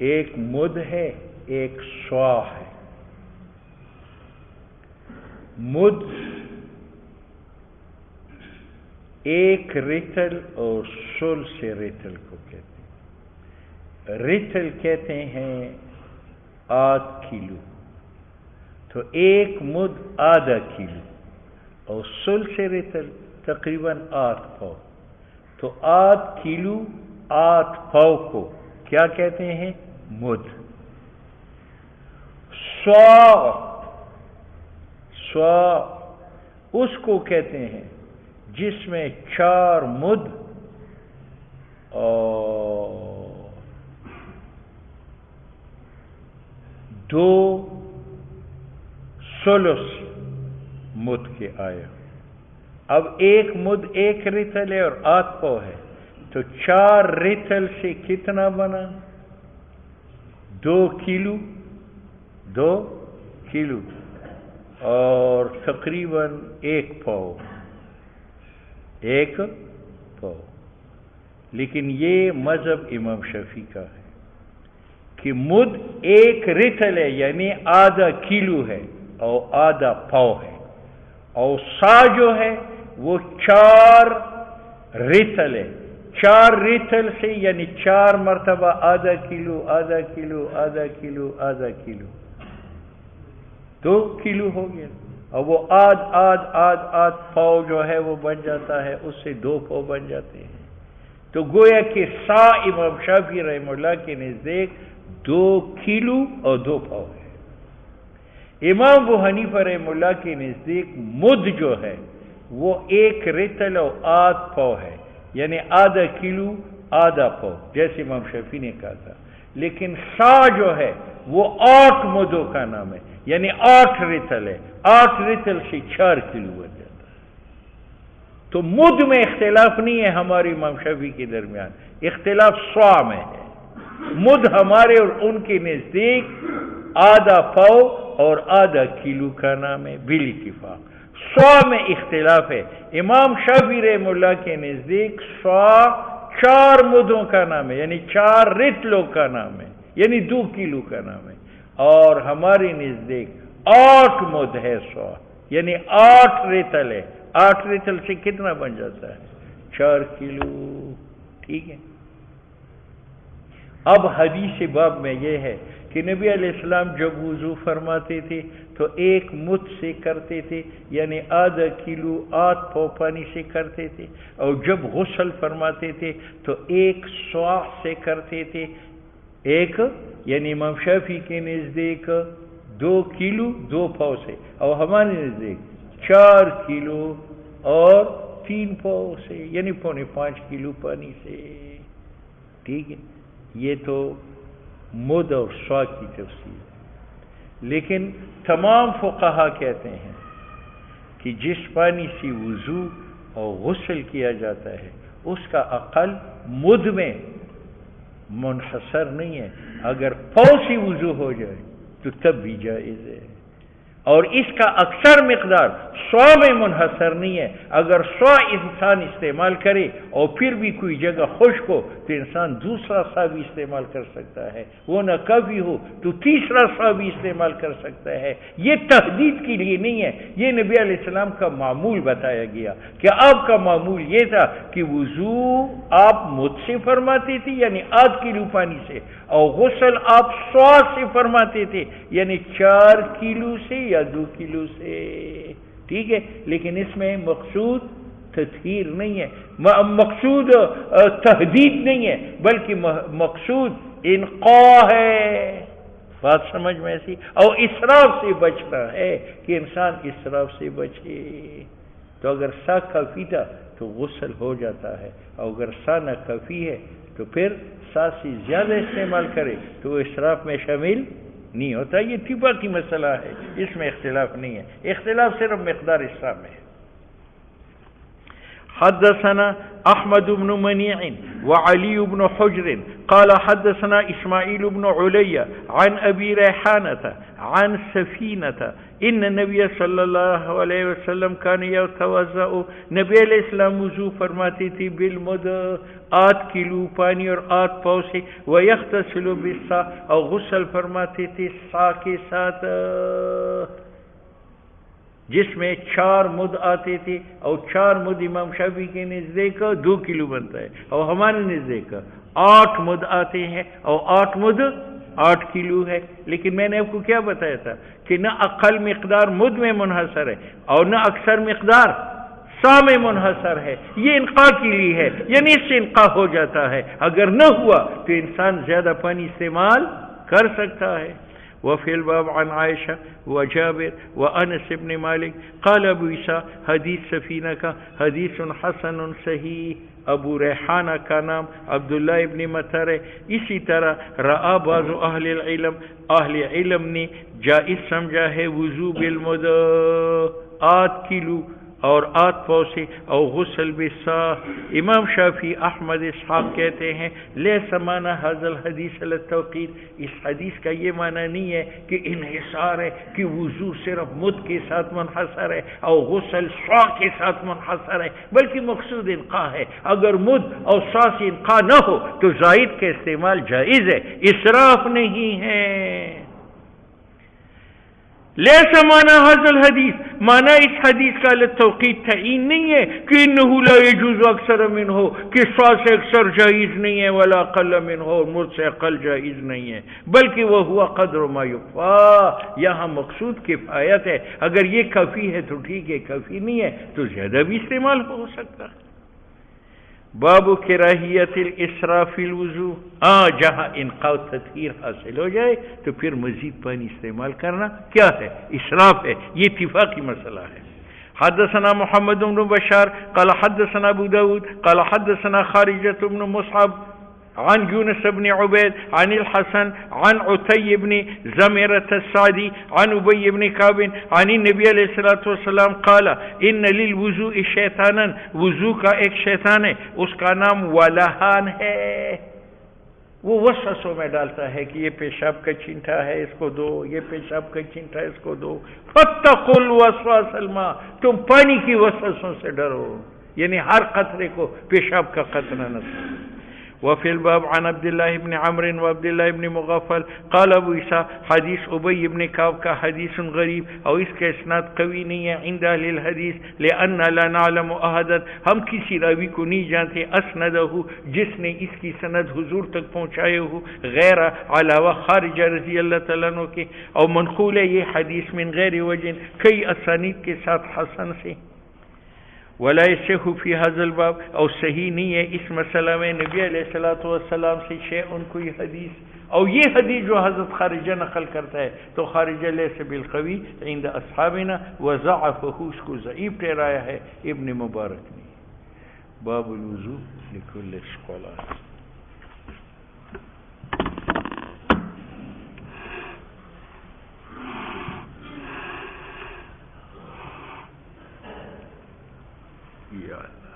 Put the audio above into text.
ایک مد ہے، ایک سوا ہے۔ مد ایک ریتل اور ثلث ریتل کو کہتے ہیں۔ ریتل کہتے ہیں آدھ کلو، تو ایک مد آدھا کلو، اور ثلث ریتل تقریباً 8 پاؤ، تو 8 کلو 8 پاؤ کو کیا کہتے ہیں؟ مد۔ سوا اس کو کہتے ہیں جس میں 4 مد اور 2 ثلث مد کے آیا۔ اب ایک مد ایک ریتل ہے اور 8 پاؤ ہے، تو 4 ریتل سے کتنا بنا؟ 2 کلو، 2 کلو اور تقریباً 1 پاؤ، 1 پاؤ۔ لیکن یہ مذہب امام شافعی کا ہے کہ مد ایک ریتل ہے، یعنی آدھا کلو ہے اور آدھا پاؤ ہے، اور سا جو ہے وہ 4 ریتل ہے۔ 4 ریتل سے یعنی 4 مرتبہ آدھا کلو، آدھا کلو، آدھا کلو، آدھا کلو، 2 کلو ہو گیا، اور وہ آدھ پاؤ جو ہے وہ بن جاتا ہے، اس سے 2 پاؤ بن جاتے ہیں۔ تو گویا کہ سا امام شافعی رحمہ اللہ کے نزدیک 2 کلو اور 2 پاؤ ہے۔ امام ابو حنیفہ رحمہ اللہ کے نزدیک مد جو ہے وہ 1 ریتل اور 8 پاؤ ہے، یعنی آدھا کلو آدھا پاؤ، جیسے امام شافعی نے کہا تھا۔ لیکن سا جو ہے وہ 8 مدوں کا نام ہے، یعنی 8 ریتل ہے، 8 ریتل سے 4 کلو بن جاتا ہے۔ تو مد میں اختلاف نہیں ہے ہمارے امام شافعی کے درمیان، اختلاف سوا میں ہے۔ مد ہمارے اور ان کے نزدیک آدھا پاؤ اور آدھا کلو کا نام ہے بالاتفاق۔ سوا میں اختلاف ہے، امام شافعی رحمہ اللہ کے نزدیک سوا 4 مدوں کا نام ہے، یعنی 4 ریتلوں کا نام ہے، یعنی 2 کلو کا نام ہے، اور ہمارے نزدیک 8 مد ہے سوا، یعنی 8 ریتل ہے۔ 8 ریتل سے کتنا بن جاتا ہے؟ 4 کلو۔ ٹھیک ہے۔ اب حدیث باب میں یہ ہے کہ نبی علیہ السلام جب وضو فرماتے تھے تو 1 مد سے کرتے تھے، یعنی آدھا کلو 8 پاؤ پانی سے کرتے تھے، اور جب غسل فرماتے تھے تو 1 سوا سے کرتے تھے، یعنی امام شافعی کے نزدیک 2 کلو 2 پاؤ سے، اور ہمارے نزدیک 4 کلو اور 3 پاؤ سے، یعنی 4.5 کلو پانی سے۔ ٹھیک ہے، یہ تو مد اور سوا کی تفصیل ہے۔ لیکن تمام فقہا کہتے ہیں کہ جس پانی سے وضو اور غسل کیا جاتا ہے اس کا عقل مد میں منحصر نہیں ہے، اگر پاؤ سے وضو ہو جائے تو تب بھی جائز ہے، اور اس کا اکثر مقدار سوا میں منحصر نہیں ہے۔ اگر سوا انسان استعمال کرے اور پھر بھی کوئی جگہ خشک ہو تو انسان دوسرا سا بھی استعمال کر سکتا ہے، وہ نہ کافی ہو تو تیسرا سا بھی استعمال کر سکتا ہے۔ یہ تحدید کے لیے نہیں ہے، یہ نبی علیہ السلام کا معمول بتایا گیا کہ آپ کا معمول یہ تھا کہ وضو آپ مد سے فرماتے تھے، یعنی آدھ کلو پانی سے، اور غسل آپ سوا سے فرماتے تھے، یعنی 4 کلو سے یا 2 کلو سے۔ ٹھیک ہے، لیکن اس میں مقصود تطہیر نہیں ہے، مقصود تحدید نہیں ہے، بلکہ مقصود انقاء ہے۔ بات سمجھ میں ایسی، اور اسراف سے بچنا ہے کہ انسان اسراف سے بچے۔ تو اگر سا کافی تھا تو غسل ہو جاتا ہے، اور اگر سا نہ کافی ہے تو پھر سا سے زیادہ استعمال کرے تو وہ اسراف میں شامل نہیں ہوتا۔ یہ اتفاقی مسئلہ ہے، اس میں اختلاف نہیں ہے، اختلاف صرف مقدار اسراف میں ہے۔ حدثنا احمد بن منیع وعلي بن حجر قال حدثنا إسماعيل بن علي عن أبي ريحانة عن سفينة إن النبي صلى الله عليه وسلم كان يتوضأ، نبی علیہ السلام وضو فرماتی تھی بالمد 8 کلو پانی اور 8 پاؤں سے، ويغتسل بالصاع اور غسل فرماتی تھی صاع کے ساتھ، جس میں 4 مد آتے تھے، اور 4 مد امام شافعی کے نزدیک 2 کلو بنتا ہے، اور ہمارے نزدیک 8 مد آتے ہیں، اور 8 مد 8 کلو ہے۔ لیکن میں نے آپ کو کیا بتایا تھا کہ نہ اقل مقدار مد میں منحصر ہے اور نہ اکثر مقدار سا میں منحصر ہے، یہ انقاء کے لیے ہے، یعنی اس سے انقاء ہو جاتا ہے، اگر نہ ہوا تو انسان زیادہ پانی استعمال کر سکتا ہے۔ وفي الباب عن عائشة وجابر وأنس بن مالك قال ابو عيسى حدیث سفینہ کا حدیث حسن صحیح۔ ابو ریحانہ کا نام عبداللہ ابن مطر ہے۔ اسی طرح رآ بعض اہل علم نے جائز سمجھا ہے وضو بالمد 8 کلو اور 8 پاؤں سے، اور غسل بالصاع۔ امام شافعی احمد اسحاق کہتے ہیں لیس معنی هذا الحدیث التوقید، اس حدیث کا یہ معنی نہیں ہے کہ انحصار ہے، کہ وضو صرف مد کے ساتھ منحصر ہے اور غسل صاع کے ساتھ منحصر ہے، بلکہ مقصود انقاء ہے۔ اگر مد اور صاع سے انقاء نہ ہو تو زائد کا استعمال جائز ہے، اسراف نہیں ہے۔ لیس معنی هذا الحدیث، معنی اس حدیث کا للتوقید تعین نہیں ہے کہ انه لا يجوز اکثر منه، کہ 100 سے اکثر جائز نہیں ہے، ولا اقل منه، مجھ سے اقل جائز نہیں ہے، بلکہ وہ ہوا قدر ما یکفی، یہاں مقصود کفایت ہے، اگر یہ کافی ہے تو ٹھیک ہے، کافی نہیں ہے تو زیادہ بھی استعمال ہو سکتا ہے۔ باب کراہیت الاسراف فی الوضو، جہاں انقاء و تطہیر حاصل ہو جائے تو پھر مزید پانی استعمال کرنا کیا ہے؟ اسراف ہے، یہ اتفاقی مسئلہ ہے۔ حدثنا محمد بن بشار قال حدثنا ابو داود قال حدثنا خارجة بن مصعب عن يونس بن عبيد عن الحسن عن عتي بن زمرة السعدي عن أبي بن كعب عن النبي عليه الصلاة والسلام قال إن للوضوء شيطانا، وضو کا ایک شیطان ہے، اس کا نام ولہان ہے، وہ وسوسوں میں ڈالتا ہے کہ یہ پیشاب کا چینٹا ہے اس کو دو، یہ پیشاب کا چینٹا ہے اس کو دو۔ فاتقوا الوسواس الماء، تم پانی کی وسوسوں سے ڈرو، یعنی ہر قطرے کو پیشاب کا قطرہ نہ سمجھو۔ وفي الباب عن عبد الله بن عمرو وعبد الله بن مغفل قال ابو عيسى حدیث ابی بن کعب کا حدیث غریب، اور اس کا اسناد قوی نہیں ہے عند اہل الحدیث، لان لا نعلم احدا، ہم کسی راوی کو نہیں جانتے اسندہ جس نے اس کی سند حضور تک پہنچائے ہو، غیر علاوہ خارجہ رضی اللہ تعالیٰ عنہ کے، اور منقول ہے یہ حدیث من غیر وجہ، کئی اسانید کے ساتھ حسن سے۔ ولا يصح في هذا الباب، اور صحیح نہیں ہے اس مسئلہ میں نبی علیہ الصلوۃ والسلام سے شیء کوئی حدیث، اور یہ حدیث جو حضرت خارجہ نقل کرتا ہے تو خارجہ لیس بالقوی عند اصحابنا، وضعفه، اس کو ضعیف ٹھہرایا ہے ابن مبارک نے۔ باب الوضوء لكل الصلاة۔ یا اللہ